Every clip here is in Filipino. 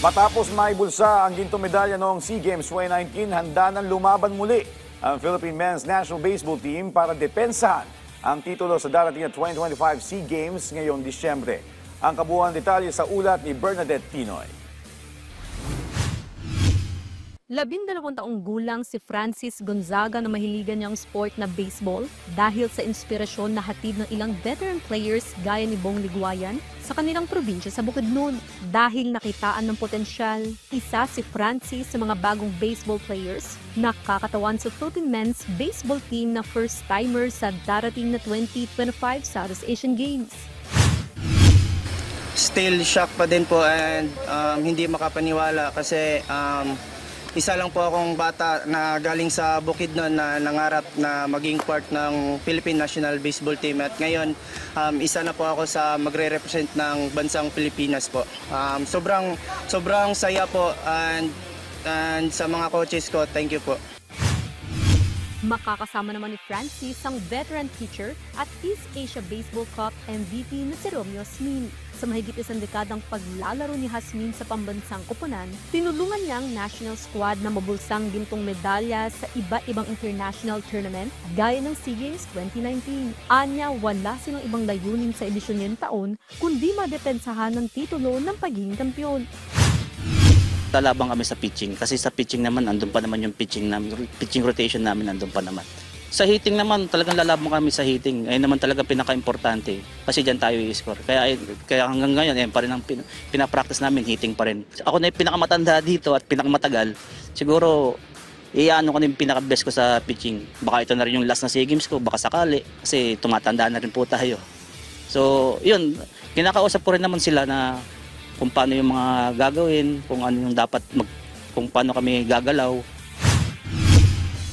Matapos maibulsa ang gintong medalya noong SEA Games 2019, handa nang lumaban muli ang Philippine Men's National Baseball Team para depensahan ang titulo sa darating na 2025 SEA Games ngayong Disyembre. Ang kabuuan detalye sa ulat ni Bernadette Tinoy. 12 taong gulang si Francis Gonzaga na mahiligan niyang sport na baseball dahil sa inspirasyon na hatid ng ilang veteran players gaya ni Bong Liguayan sa kanilang probinsya sa Bukidnon. Dahil nakitaan ng potensyal, isa si Francis sa mga bagong baseball players na kakatawan sa Philippine Men's Baseball Team na first-timer sa darating na 2025 Southeast Asian Games. Still shock pa din po and hindi makapaniwala kasi isa lang po akong bata na galing sa Bukidnon na nangarap na maging part ng Philippine National Baseball Team at ngayon isa na po ako sa magre-represent ng bansang Pilipinas po. Sobrang saya po and sa mga coaches ko, thank you po. Makakasama naman ni Francis ang veteran pitcher at East Asia Baseball Cup MVP na si Romeo Hasmin. Sa mahigit isang dekadang paglalaro ni Hasmin sa pambansang koponan, tinulungan niya ang national squad na mabulsang gintong medalya sa iba't-ibang international tournament gaya ng SEA Games 2019. Anya, wala silang ibang layunin sa edisyon ngayong taon kundi madepensahan ng titulo ng pagiging kampiyon. Lalabang kami sa pitching kasi sa pitching naman andun pa naman yung pitching rotation namin andun pa naman. Sa hitting naman talagang lalabang kami sa hitting. Ayun naman talaga pinaka-importante kasi diyan tayo i-score. Kaya hanggang ngayon pa rin ang pinapractice namin, hitting pa rin. Ako na yung pinakamatanda dito at pinakamatagal. Siguro iyaano ko na yung pinaka-best ko sa pitching. Baka ito na rin yung last na SEA Games ko, baka sakali kasi tumatanda na rin po tayo. So, yun, kinakausap ko rin naman sila na kung paano yung mga gagawin, kung ano yung dapat kung paano kami gagalaw.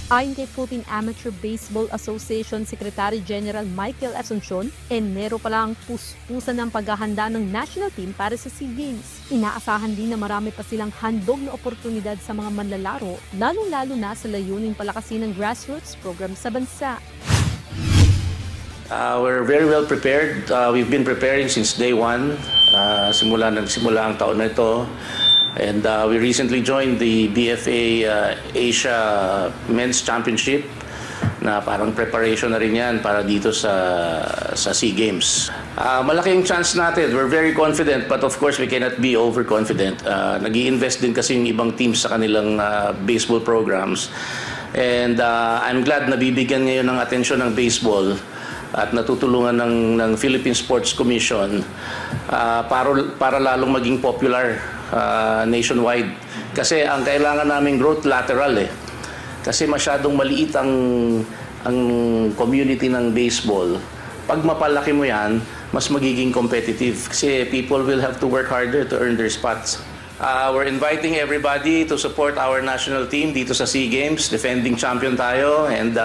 Ayon kay Philippine Amateur Baseball Association Secretary General Michael Asuncion, Enero pa lang puspusan ng paghahanda ng national team para sa SEA Games. Inaasahan din na marami pa silang handog na oportunidad sa mga manlalaro, lalong-lalo na sa layuning palakasin ng grassroots program sa bansa. We're very well prepared. We've been preparing since day one. Nagsimula ang taon na ito. And we recently joined the BFA Asia Men's Championship na parang preparation na rin yan para dito sa SEA Games. Malaking chance natin. We're very confident but of course we cannot be overconfident. Nag-i-invest din kasi yung ibang teams sa kanilang baseball programs. And I'm glad na bibigyan ngayon ng atensyon ng baseball at natutulungan ng Philippine Sports Commission para lalong maging popular nationwide. Kasi ang kailangan naming growth lateral Kasi masyadong maliit ang community ng baseball. Pag mapalaki mo yan, mas magiging competitive. Kasi people will have to work harder to earn their spots. We're inviting everybody to support our national team dito sa SEA Games. Defending champion tayo and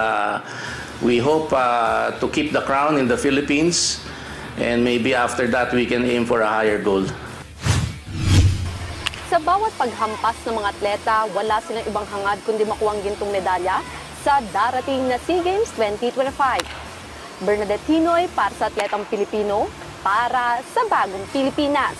we hope to keep the crown in the Philippines and maybe after that we can aim for a higher goal. Sa bawat paghampas ng mga atleta, wala silang ibang hangad kundi makuha ang gintong medalya sa darating na SEA Games 2025. Bernadette Tinoy para sa Atletang Pilipino, para sa Bagong Pilipinas.